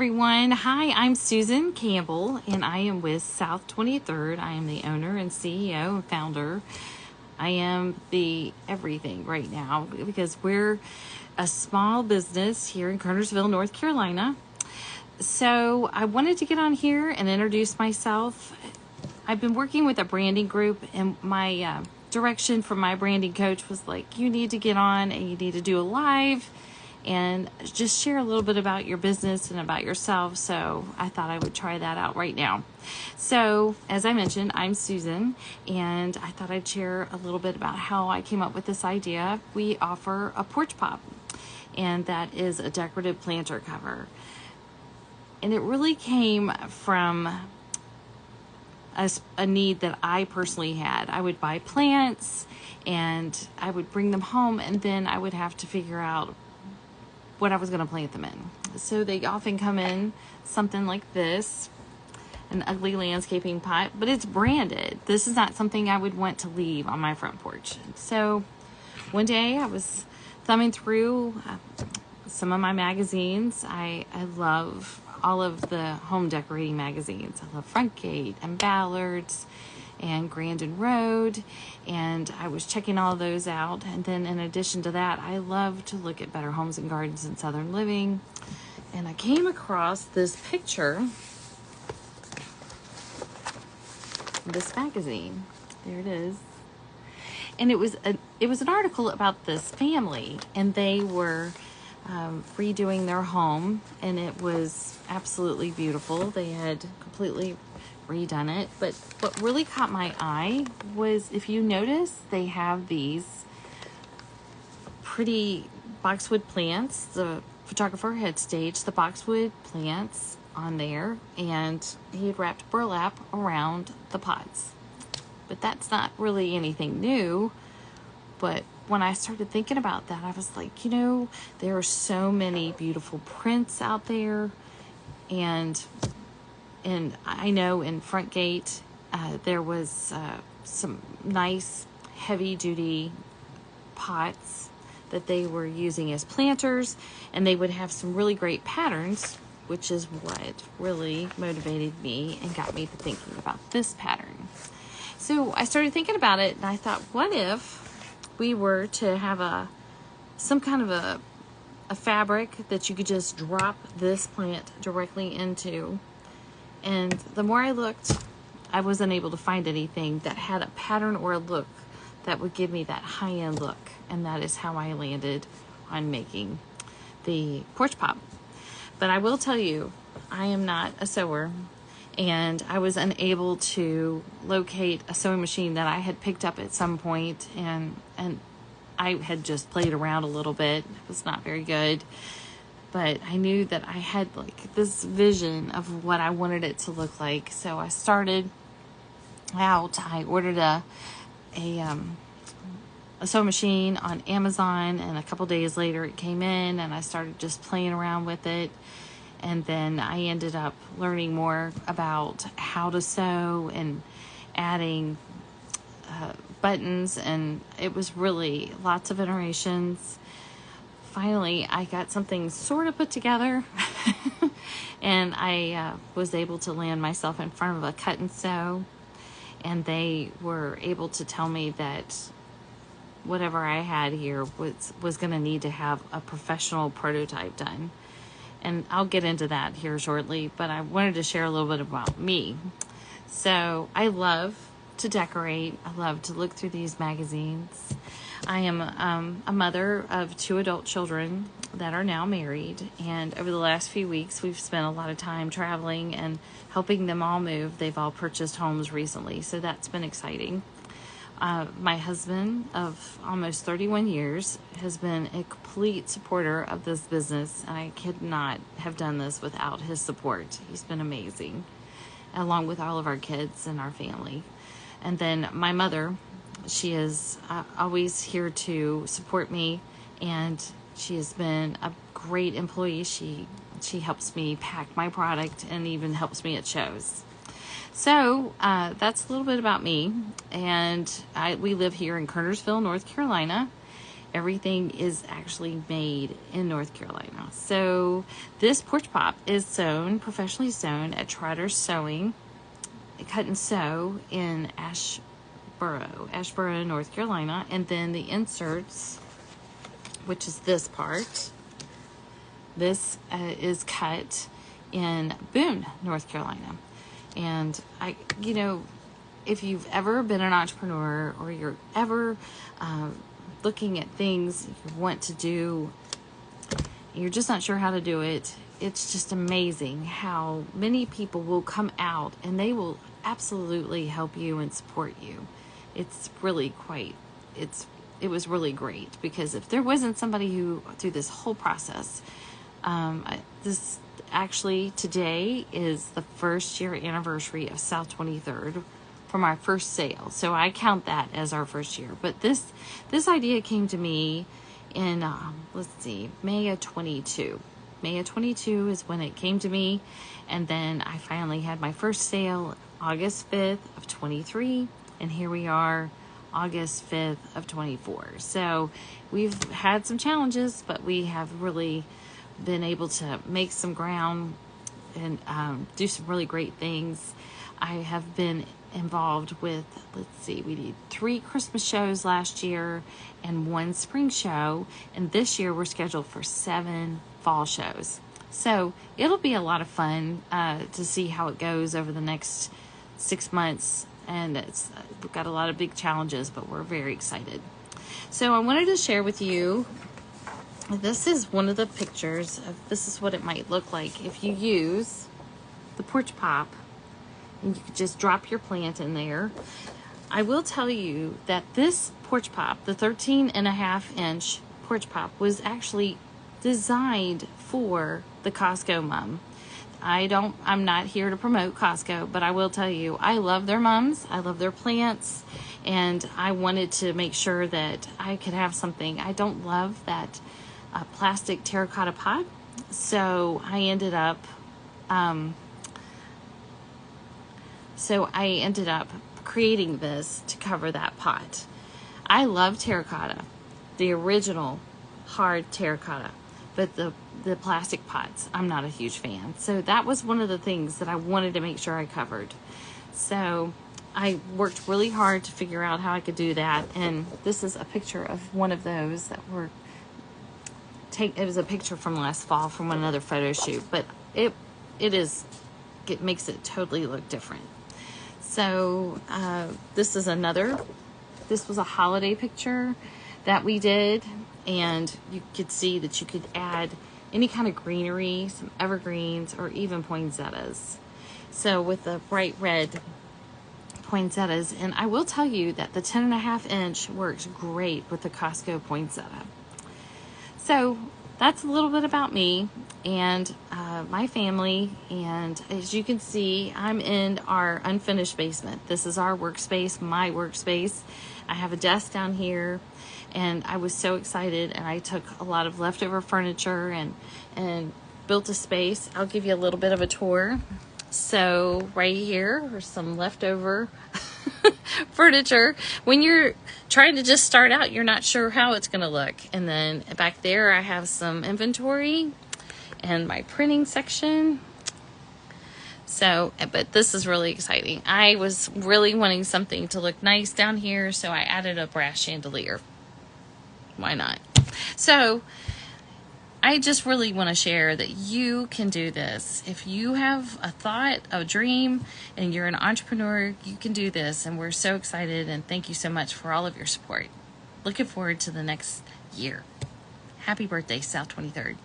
everyone. Hi, I'm Susan Campbell, and I am with South 23rd. I am the owner and CEO and founder. I am the everything right now because we're a small business here in Kernersville, North Carolina. So I wanted to get on here and introduce myself. I've been working with a branding group, and my direction from my branding coach was like, you need to get on and you need to do a live and just share a little bit about your business and about yourself. So I thought I would try that out right now. So as I mentioned, I'm Susan, and I thought I'd share a little bit about how I came up with this idea. We offer a porch pop, and that is a decorative planter cover. And it really came from a need that I personally had. I would buy plants and I would bring them home, and then I would have to figure out what I was going to plant them in. So they often come in something like this, an ugly landscaping pot, but it's branded. This is not something I would want to leave on my front porch. So one day I was thumbing through some of my magazines. I love all of the home decorating magazines. I love Frontgate and Ballards and Grandin Road, and I was checking all those out. And then in addition to that, I love to look at Better Homes and Gardens and Southern Living, and I came across this picture, this magazine. There it is. And it was an article about this family, and they were redoing their home, and it was absolutely beautiful. They had completely redone it, but what really caught my eye was, if you notice, they have these pretty boxwood plants. The photographer had staged the boxwood plants on there, and he had wrapped burlap around the pots. But that's not really anything new. But when I started thinking about that, I was like, there are so many beautiful prints out there. And I know in Frontgate, there was some nice heavy-duty pots that they were using as planters, and they would have some really great patterns, which is what really motivated me and got me to thinking about this pattern. So I started thinking about it, and I thought, what if we were to have some kind of a fabric that you could just drop this plant directly into? And the more I looked, I wasn't able to find anything that had a pattern or a look that would give me that high-end look. And that is how I landed on making the porch pop. But I will tell you, I am not a sewer, and I was unable to locate a sewing machine that I had picked up at some point, and I had just played around a little bit. It was not very good. But I knew that I had like this vision of what I wanted it to look like. So I started out. I ordered a sewing machine on Amazon, and a couple days later it came in, and I started just playing around with it. And then I ended up learning more about how to sew and adding buttons, and it was really lots of iterations. Finally, I got something sort of put together, and I was able to land myself in front of a cut and sew, and they were able to tell me that whatever I had here was going to need to have a professional prototype done. And I'll get into that here shortly, but I wanted to share a little bit about me. So I love to decorate. I love to look through these magazines. I am a mother of 2 adult children that are now married, and over the last few weeks we've spent a lot of time traveling and helping them all move. They've all purchased homes recently, so that's been exciting. My husband of almost 31 years has been a complete supporter of this business, and I could not have done this without his support. He's been amazing, along with all of our kids and our family. And then my mother, she is always here to support me, and she has been a great employee. She helps me pack my product and even helps me at shows. So that's a little bit about me, and we live here in Kernersville, North Carolina, Everything is actually made in North Carolina. So this porch pop is sewn, professionally sewn at Trotter's Sewing, cut and sew in Asheboro, North Carolina. And then the inserts, which is this part, this is cut in Boone, North Carolina. And if you've ever been an entrepreneur, or you're ever looking at things you want to do, you're just not sure how to do it, it's just amazing how many people will come out and they will absolutely help you and support you. It's really it was really great, because if there wasn't somebody who, through this whole process, this actually today is the 1st year anniversary of South 23rd from our first sale. So I count that as our 1st year. But this idea came to me in, May of 22. May of 22 is when it came to me. And then I finally had my first sale August 5th of 23. And here we are, August 5th of 24. So we've had some challenges, but we have really been able to make some ground and do some really great things. I have been involved with, we did 3 Christmas shows last year and 1 spring show, and this year we're scheduled for 7 fall shows. So it'll be a lot of fun to see how it goes over the next 6 months, and we've got a lot of big challenges, but we're very excited. So I wanted to share with you, this is one of the pictures this is what it might look like if you use the porch pop. And you could just drop your plant in there. I will tell you that this porch pop, the 13.5-inch porch pop, was actually designed for the Costco mom. I'm not here to promote Costco, but I will tell you, I love their mums. I love their plants. And I wanted to make sure that I could have something. I don't love that plastic terracotta pot. So I ended up creating this to cover that pot. I love terracotta, the original hard terracotta, but the plastic pots, I'm not a huge fan. So that was one of the things that I wanted to make sure I covered. So I worked really hard to figure out how I could do that. And this is a picture of one of those that it was a picture from last fall from another photo shoot, but it makes it totally look different. So this was a holiday picture that we did, and you could see that you could add any kind of greenery, some evergreens, or even poinsettias. So with the bright red poinsettias, and I will tell you that the 10.5-inch works great with the Costco poinsettia. So that's a little bit about me and my family. And as you can see, I'm in our unfinished basement. This is our workspace, my workspace. I have a desk down here, and I was so excited, and I took a lot of leftover furniture and built a space. I'll give you a little bit of a tour. So right here are some leftover furniture. When you're trying to just start out, you're not sure how it's going to look. And then back there, I have some inventory and my printing section. So, but this is really exciting. I was really wanting something to look nice down here, so I added a brass chandelier. Why not? So I just really want to share that you can do this. If you have a thought, a dream, and you're an entrepreneur, you can do this. And we're so excited, and thank you so much for all of your support. Looking forward to the next year. Happy birthday, South 23rd.